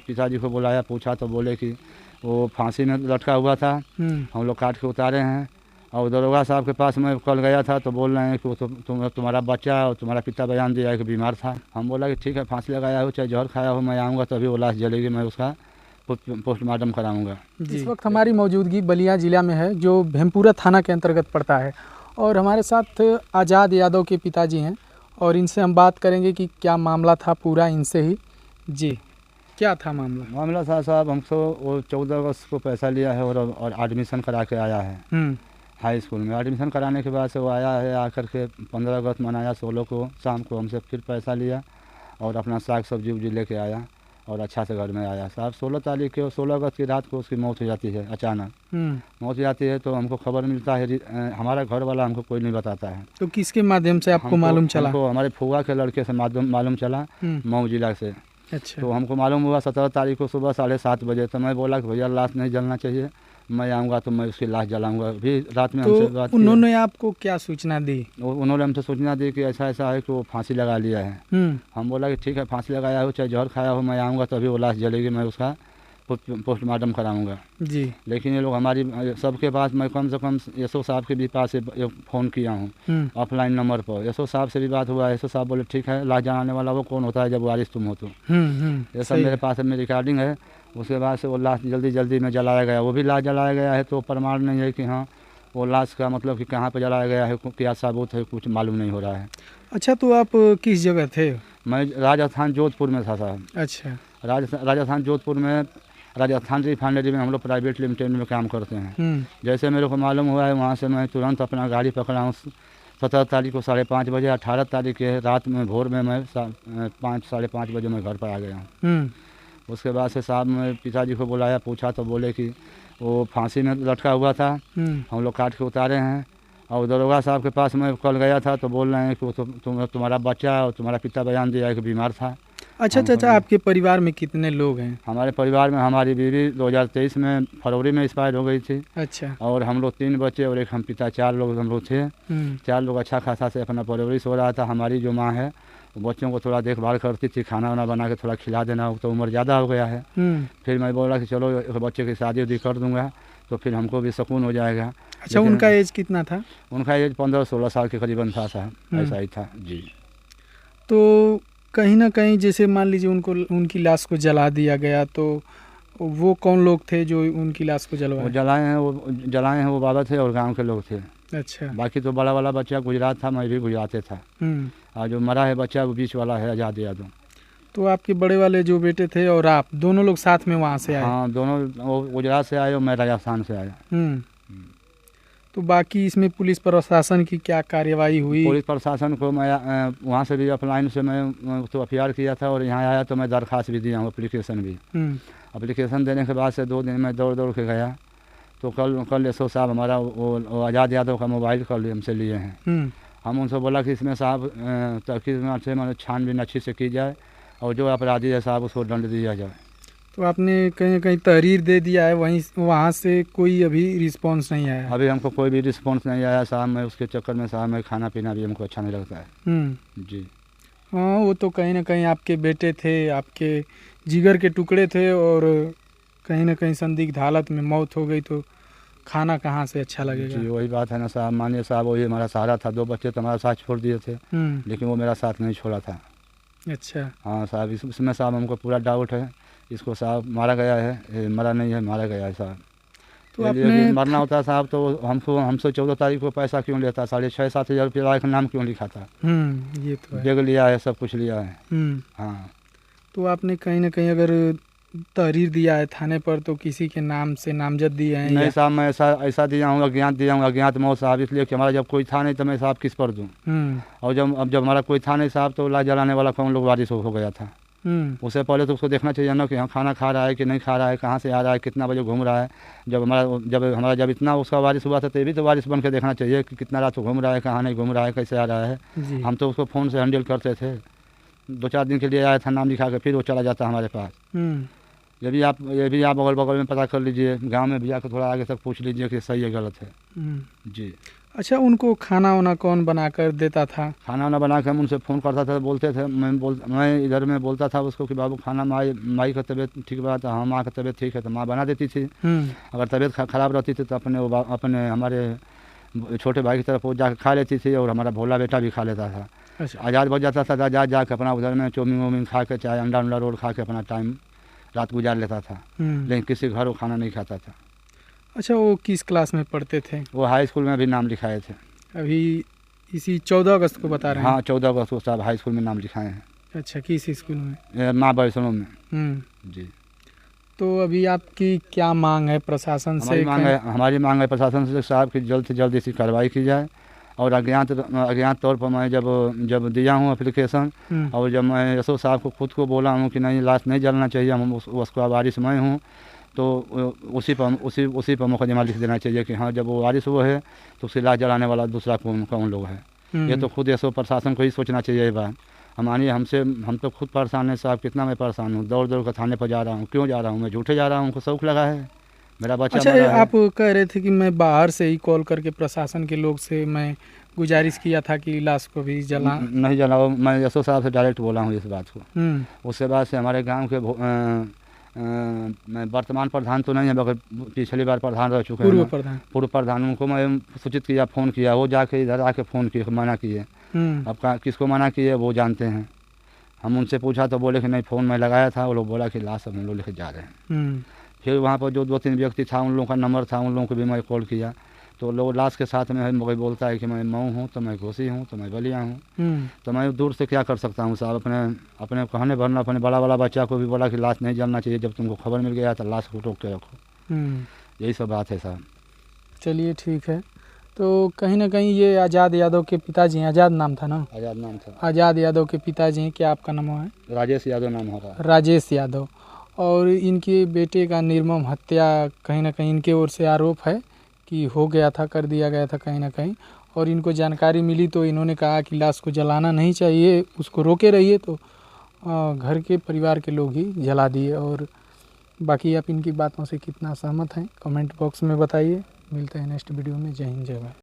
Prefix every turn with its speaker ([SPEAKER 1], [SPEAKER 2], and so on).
[SPEAKER 1] पिताजी को बुलाया, पूछा तो बोले कि वो फांसी में लटका हुआ था, हम लोग काट के उतारे हैं। और दरोगा साहब के पास मैं कल गया था तो बोल रहे हैं कि वो तुम्हारा बच्चा और तुम्हारा पिता बयान दिया है कि बीमार था। हम बोला कि ठीक है, फांसी लगाया हो चाहे जहर खाया हो, मैं आऊँगा तभी वो लाश जलेगी, मैं उसका पोस्टमार्टम कराऊंगा।
[SPEAKER 2] इस वक्त हमारी मौजूदगी बलिया ज़िला में है, जो भीमपुरा थाना के अंतर्गत पड़ता है, और हमारे साथ आज़ाद यादव के पिताजी हैं और इनसे हम बात करेंगे कि क्या मामला था पूरा इनसे ही। जी, क्या था मामला?
[SPEAKER 1] था साहब, हमको वो 14 अगस्त को पैसा लिया है और एडमिशन करा के आया है हाई स्कूल में। एडमिशन कराने के बाद से वो आया है, आकर के 15 अगस्त मनाया, 16 को शाम को हमसे फिर पैसा लिया और अपना साग सब्जी उब्जी लेके आया और अच्छा से घर में आया साहब। 16 तारीख को 16 अगस्त की रात को उसकी मौत हो जाती है, अचानक मौत हो जाती है। तो हमको खबर मिलता है, हमारा घर वाला हमको कोई नहीं बताता है।
[SPEAKER 2] तो किसके माध्यम से आपको मालूम चला?
[SPEAKER 1] हमको हमारे फुआ के लड़के से मालूम चला, मऊ जिला से।
[SPEAKER 2] अच्छा।
[SPEAKER 1] तो हमको मालूम हुआ 17 तारीख को सुबह 7:30 बजे। तो मैं बोला कि भैया लाश नहीं जलना चाहिए, मैं आऊँगा तो मैं उसकी लाश जलाऊंगा। अभी रात में हमसे बात।
[SPEAKER 2] उन्होंने आपको क्या सूचना दी?
[SPEAKER 1] उन्होंने हमसे सूचना दी कि ऐसा ऐसा है कि वो फांसी लगा लिया है। हम बोला कि ठीक है, फांसी लगाया हो चाहे जहर खाया हो, मैं आऊँगा तभी वो लाश जलेगी, मैं उसका पोस्टमार्टम कराऊंगा।
[SPEAKER 2] जी।
[SPEAKER 1] लेकिन ये लोग हमारी सबके पास, मैं कम से कम एसओ साहब के भी पास फ़ोन किया हूँ ऑफलाइन नंबर पर। एसओ साहब से भी बात हुआ है, एसओ साहब बोले ठीक है, लाश जलाने वाला वो कौन होता है जब वारिस तुम हो तो। ये सब मेरे पास में रिकॉर्डिंग है। उसके बाद से वो लाश जल्दी में जलाया गया। वो भी लाश जलाया गया है तो प्रमाण नहीं है कि हाँ वो लाश का मतलब कि कहाँ पर जलाया गया है, क्या साबुत है, कुछ मालूम नहीं हो रहा है।
[SPEAKER 2] अच्छा, तो आप किस जगह थे?
[SPEAKER 1] मैं राजस्थान जोधपुर में था साहब।
[SPEAKER 2] अच्छा।
[SPEAKER 1] राजस्थान जोधपुर में राजस्थान रिफाइनरी में हम लोग प्राइवेट लिमिटेड में काम करते हैं। जैसे मेरे को मालूम हुआ है, वहाँ से मैं तुरंत अपना गाड़ी पकड़ा हूँ। 17 तारीख को 5:30 बजे, 18 तारीख के रात में भोर में मैं 5 साढ़े 5 बजे मैं घर पर आ गया हूँ। उसके बाद से साहब मैं पिताजी को बुलाया, पूछा तो बोले कि वो फांसी में लटका हुआ था, हम लोग काट के उतारे हैं। और दरोगा साहब के पास मैं कल गया था तो बोल रहे हैं कि वो तुम्हारा बच्चा और तुम्हारा पिता बयान दिया है कि बीमार था।
[SPEAKER 2] अच्छा चाचा, आपके परिवार में कितने लोग हैं?
[SPEAKER 1] हमारे परिवार में हमारी बीवी 2023 में फरवरी में एक्सपायर हो गई थी।
[SPEAKER 2] अच्छा।
[SPEAKER 1] और हम लोग 3 बच्चे और एक हम पिता, 4 लोग हम लोग थे। 4 लोग अच्छा खासा से अपना परवरिश हो रहा था। हमारी जो माँ है वो बच्चों को थोड़ा देखभाल करती थी, खाना वाना बना के थोड़ा खिला देना। तो उम्र ज़्यादा हो गया है। फिर मैं बोला कि चलो एक बच्चे की शादी उदी कर दूँगा तो फिर हमको भी सुकून हो जाएगा।
[SPEAKER 2] अच्छा, उनका एज कितना था?
[SPEAKER 1] उनका एज 15-16 साल के करीबन था साहब, ऐसा ही था जी।
[SPEAKER 2] तो कहीं ना कहीं जैसे मान लीजिए उनकी लाश को जला दिया गया, तो वो कौन लोग थे जो उनकी लाश को जलाए?
[SPEAKER 1] वो जलाए हैं वो बाबा थे और गांव के लोग थे।
[SPEAKER 2] अच्छा।
[SPEAKER 1] बाकी तो बड़ा वाला बच्चा गुजरात था, मैं भी गुजरात था। और जो मरा है बच्चा वो बीच वाला है, आज़ाद यादव।
[SPEAKER 2] तो आपके बड़े वाले जो बेटे थे और आप दोनों लोग साथ में वहाँ से आए?
[SPEAKER 1] हाँ, दोनों, वो गुजरात से आए और मैं राजस्थान से आया।
[SPEAKER 2] तो बाकी इसमें पुलिस प्रशासन की क्या कार्यवाही हुई?
[SPEAKER 1] पुलिस प्रशासन को मैं वहाँ से भी ऑफलाइन से मैं तो एफआईआर किया था और यहाँ आया तो मैं दरख्वास्त भी दिया हूँ, एप्लीकेशन भी। एप्लीकेशन देने के बाद से 2 दिन में दौड़ के गया। तो कल एसओ साहब हमारा वो आज़ाद यादव का मोबाइल कल हमसे लिए हैं। हम उनसे बोला कि इसमें साहब तहकीक से मतलब छानबीन अच्छी से की जाए और जो अपराधी है साहब उसको दंड दिया जाए।
[SPEAKER 2] तो आपने कहीं कहीं तहरीर दे दिया है, वहाँ से कोई अभी रिस्पांस नहीं आया?
[SPEAKER 1] अभी हमको कोई भी रिस्पांस नहीं आया साहब। मैं उसके चक्कर में साहब मैं खाना पीना भी हमको अच्छा नहीं लगता है। जी
[SPEAKER 2] हाँ, वो तो कहीं ना कहीं आपके बेटे थे, आपके जिगर के टुकड़े थे, और कहीं ना कहीं संदिग्ध हालत में मौत हो गई तो खाना कहाँ से अच्छा लगेगा?
[SPEAKER 1] जी वही बात है ना साहब। मानिए साहब, वही हमारा सहारा था। 2 बच्चे तो हमारा साथ छोड़ दिए थे, लेकिन वो मेरा साथ नहीं छोड़ा था।
[SPEAKER 2] अच्छा।
[SPEAKER 1] हाँ साहब, इसमें साहब हमको पूरा डाउट है। इसको साहब मारा गया है, मरा नहीं है, मारा गया है साहब। तो आपने मरना होता साहब तो हमसे 14 तारीख को पैसा क्यों लेता? 6,500-7 हज़ार रुपया का नाम क्यों लिखा था?
[SPEAKER 2] ये तो है।
[SPEAKER 1] बैग लिया है, सब कुछ लिया है। हाँ,
[SPEAKER 2] तो आपने कहीं ना कहीं अगर तहरीर दिया है थाने पर तो किसी के नाम से नामजद दिए हैं?
[SPEAKER 1] नहीं साहब, मैं ऐसा दिया हूँ, अज्ञात दिया हूँ, अज्ञात मौत साहब। इसलिए कि हमारा जब कोई था नहीं तो मैं साहब किस पर दूँ? और जब हमारा कोई था नहीं साहब तो लाश जलाने वाला कौन लोग वारिस हो गया था? उससे पहले तो उसको देखना चाहिए ना कि हाँ खाना खा रहा है कि नहीं खा रहा है, कहाँ से आ रहा है, कितना बजे घूम रहा है। जब इतना उसका वारिस हुआ था तो भी तो वारिस बन के देखना चाहिए कि कितना रात को घूम रहा है, कहाँ नहीं घूम रहा है, कैसे आ रहा है। हम तो उसको फ़ोन से हैंडल करते थे। 2-4 दिन के लिए आया था, नाम लिखा के फिर वो चला जाता हमारे पास। ये भी आप अगल बगल में पता कर लीजिए, गांव में भी जाकर थोड़ा आगे तक पूछ लीजिए कि सही है गलत है। जी
[SPEAKER 2] अच्छा, उनको खाना वाना कौन बना कर देता था?
[SPEAKER 1] खाना वाना बना के हम उनसे फ़ोन करता था, बोलते थे, मैं इधर में बोलता था उसको कि बाबू खाना, माई का तबीयत ठीक बा, तो हाँ माँ का तबीयत ठीक है तो माँ बना देती थी। अगर तबीयत खराब रहती थी तो अपने हमारे छोटे भाई की तरफ वो जाकर खा लेती थी, और हमारा भोला बेटा भी खा लेता था।
[SPEAKER 2] अच्छा।
[SPEAKER 1] आज़ाद बच जाता था, आज़ाद जाके अपना उधर में चौमिन वोमिन खा के, चाहे अंडा उंडा रोल खा के अपना टाइम रात गुजार लेता था, लेकिन किसी घर वो खाना नहीं खाता था।
[SPEAKER 2] अच्छा, वो किस क्लास में पढ़ते थे?
[SPEAKER 1] वो हाई स्कूल में भी नाम लिखाए थे।
[SPEAKER 2] अभी इसी 14 अगस्त को बता रहे हैं?
[SPEAKER 1] हाँ, 14 अगस्त को साहब हाई स्कूल में नाम लिखाए हैं।
[SPEAKER 2] अच्छा, किस स्कूल में?
[SPEAKER 1] माँ वैष्णो में। जी।
[SPEAKER 2] तो अभी आपकी क्या मांग है प्रशासन से?
[SPEAKER 1] हमारी मांग है प्रशासन से साहब कि जल्द से जल्द इसकी कार्रवाई की जाए। और अज्ञात तौर पर मैं जब दिया हूँ एप्लीकेशन, और जब मैं एसओ साहब को खुद को बोला हूँ कि नहीं लाश नहीं जलना चाहिए, हम उसका वारिस मैं हूँ, तो उसी पर मुकदमा लिख देना चाहिए कि हाँ जब वो वारिस वो है तो उसकी लाश जलाने वाला दूसरा कौन लोग है। ये तो खुद एसओ प्रशासन को ही सोचना चाहिए ये बात। हम तो खुद परेशान हैं साहब, कितना मैं परेशान हूँ। दौड़ कर थाने पर जा रहा हूँ, क्यों जा रहा हूँ? मैं झूठे जा रहा हूँ, उनको शौक लगा है, मेरा बच्चा
[SPEAKER 2] अच्छा,
[SPEAKER 1] मरा है।
[SPEAKER 2] आप कह रहे थे कि मैं बाहर से ही कॉल करके प्रशासन के लोग से मैं गुजारिश किया था कि लाश को भी
[SPEAKER 1] नहीं जलाओ। मैं एसओ साहब से डायरेक्ट बोला हूँ इस बात को। उसके बाद से हमारे गांव के मैं वर्तमान प्रधान तो नहीं है, मगर पिछली बार प्रधान रह चुके हैं, पूर्व प्रधान, उनको मैं सूचित किया, फ़ोन किया, वो जाके इधर आके फ़ोन किए, मना किए। अब किसको मना किए वो जानते हैं। हम उनसे पूछा तो बोले कि नहीं, फ़ोन मैं लगाया था, वो लोग बोला कि लाश हम लोग लेके जा रहे हैं। फिर वहाँ पर जो 2-3 व्यक्ति था, उन लोगों का नंबर था, उन लोगों को भी मैं कॉल किया, तो लोग लाश के साथ में मगर बोलता है कि मैं मऊ हूँ, तो मैं घोसी हूँ, तो मैं बलिया हूँ। तो मैं दूर से क्या कर सकता हूँ साहब? अपने कहने भरना, अपने बड़ा बच्चा को भी बोला कि लाश नहीं जलना चाहिए, जब तुमको खबर मिल गया तो लाश को रोक के रखो। यही सब बात है साहब।
[SPEAKER 2] चलिए ठीक है। तो कहीं ना कहीं ये आज़ाद यादव के पिताजी हैं, आज़ाद नाम था ना?
[SPEAKER 1] आज़ाद नाम था।
[SPEAKER 2] आज़ाद यादव के पिताजी हैं, क्या आपका नाम है?
[SPEAKER 1] राजेश यादव नाम हो रहा है।
[SPEAKER 2] राजेश यादव। और इनके बेटे का निर्मम हत्या कहीं ना कहीं इनके ओर से आरोप है कि हो गया था, कर दिया गया था कहीं ना कहीं, और इनको जानकारी मिली तो इन्होंने कहा कि लाश को जलाना नहीं चाहिए, उसको रोके रहिए, तो घर के परिवार के लोग ही जला दिए। और बाकी आप इनकी बातों से कितना सहमत हैं कमेंट बॉक्स में बताइए। मिलते हैं नेक्स्ट वीडियो में। जय हिंद, जय भारत।